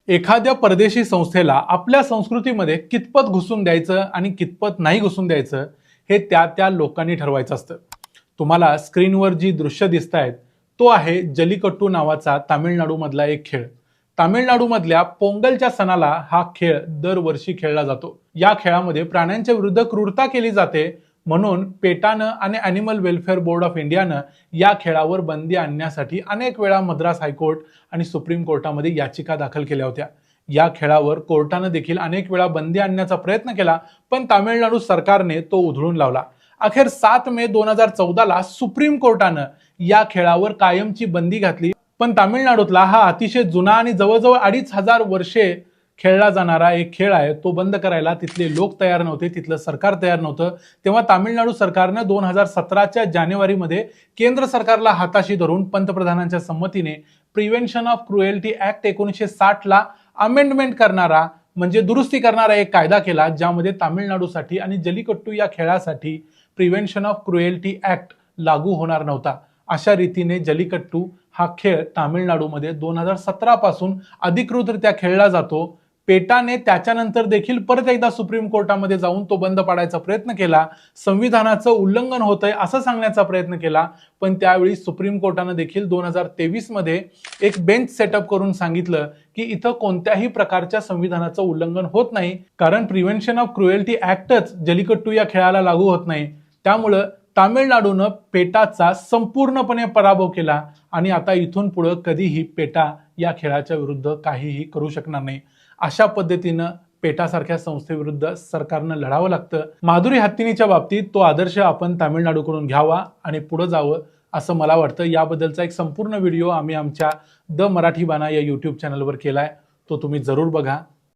एखाद्या परदेशी संस्थेला आपल्या संस्कृतीमध्ये कितपत घुसून द्यायचं आणि कितपत नाही घुसून द्यायचं हे त्या लोकांनी ठरवायचं असतं। तुम्हाला स्क्रीनवर जी दृश्य दिसत आहेत तो आहे जल्लीकट्टू नावाचा तामिळनाडू मधला एक खेळ। तामिळनाडू मधल्या पोंगलच्या सणाला हा खेळ दरवर्षी खेळला जातो। या खेळामध्ये प्राण्यांच्या विरुद्ध क्रूरता केली जाते, म्हणून पेटानं आणि ॲनिमल वेलफेअर बोर्ड ऑफ इंडियानं या खेळावर बंदी आणण्यासाठी अनेक वेळा मद्रास हायकोर्ट आणि सुप्रीम कोर्टामध्ये याचिका दाखल केल्या होत्या। या खेळावर कोर्टानं देखील अनेक वेळा बंदी आणण्याचा प्रयत्न केला, पण तामिळनाडू सरकारने तो उधळून लावला। अखेर 7 मे 2014 ला सुप्रीम कोर्टानं या खेळावर कायमची बंदी घातली, पण तामिळनाडूतला हा अतिशय जुना आणि जवळजवळ 2500 वर्षे खेळला जाणारा एक खेळ आहे, तो बंद करायला तिथले लोक तयार नव्हते, तिथलं सरकार तयार नव्हतं। तेव्हा तामिळनाडू सरकारनं 2017च्या जानेवारीमध्ये केंद्र सरकारला हाताशी धरून पंतप्रधानांच्या संमतीने प्रिव्हेन्शन ऑफ क्रुएल्टी ऍक्ट 1960 ला अमेंडमेंट करणारा म्हणजे दुरुस्ती करणारा एक कायदा केला, ज्यामध्ये तामिळनाडूसाठी आणि जल्लीकट्टू या खेळासाठी प्रिव्हेन्शन ऑफ क्रुएल्टी ऍक्ट लागू होणार नव्हता। अशा रीतीने जल्लीकट्टू हा खेळ तामिळनाडूमध्ये 2017 पासून अधिकृतरित्या खेळला जातो। पेटाने त्याच्यानंतर देखील परत एकदा सुप्रीम कोर्टामध्ये जाऊन तो बंद पाडायचा प्रयत्न केला, संविधानाचं उल्लंघन होतंय असं सांगण्याचा प्रयत्न केला, पण त्यावेळी सुप्रीम कोर्टाने देखील 2023 मध्ये एक बेंच सेटअप करून सांगितलं की इथं कोणत्याही प्रकारच्या संविधानाचं उल्लंघन होत नाही, कारण प्रिव्हेन्शन ऑफ क्रुएल्टी ऍक्टच जल्लीकट्टू या खेळाला लागू होत नाही। त्यामुळं तामिळनाडूनं पेटाचा संपूर्णपणे पराभव केला आणि आता इथून पुढे कधीही पेटा या खेळाच्या विरुद्ध काहीही करू शकणार नाही। अशा पद्धतीनं पेटासारख्या संस्थेविरुद्ध सरकारनं लढावं लागतं। माधुरी हत्तीनीच्या बाबतीत तो आदर्श आपण तामिळनाडूकडून घ्यावा आणि पुढे जावं असं मला वाटतं। याबद्दलचा एक संपूर्ण व्हिडिओ आम्ही आमच्या द मराठी बाणा या यूट्यूब चॅनलवर केलाय, तो तुम्ही जरूर बघा।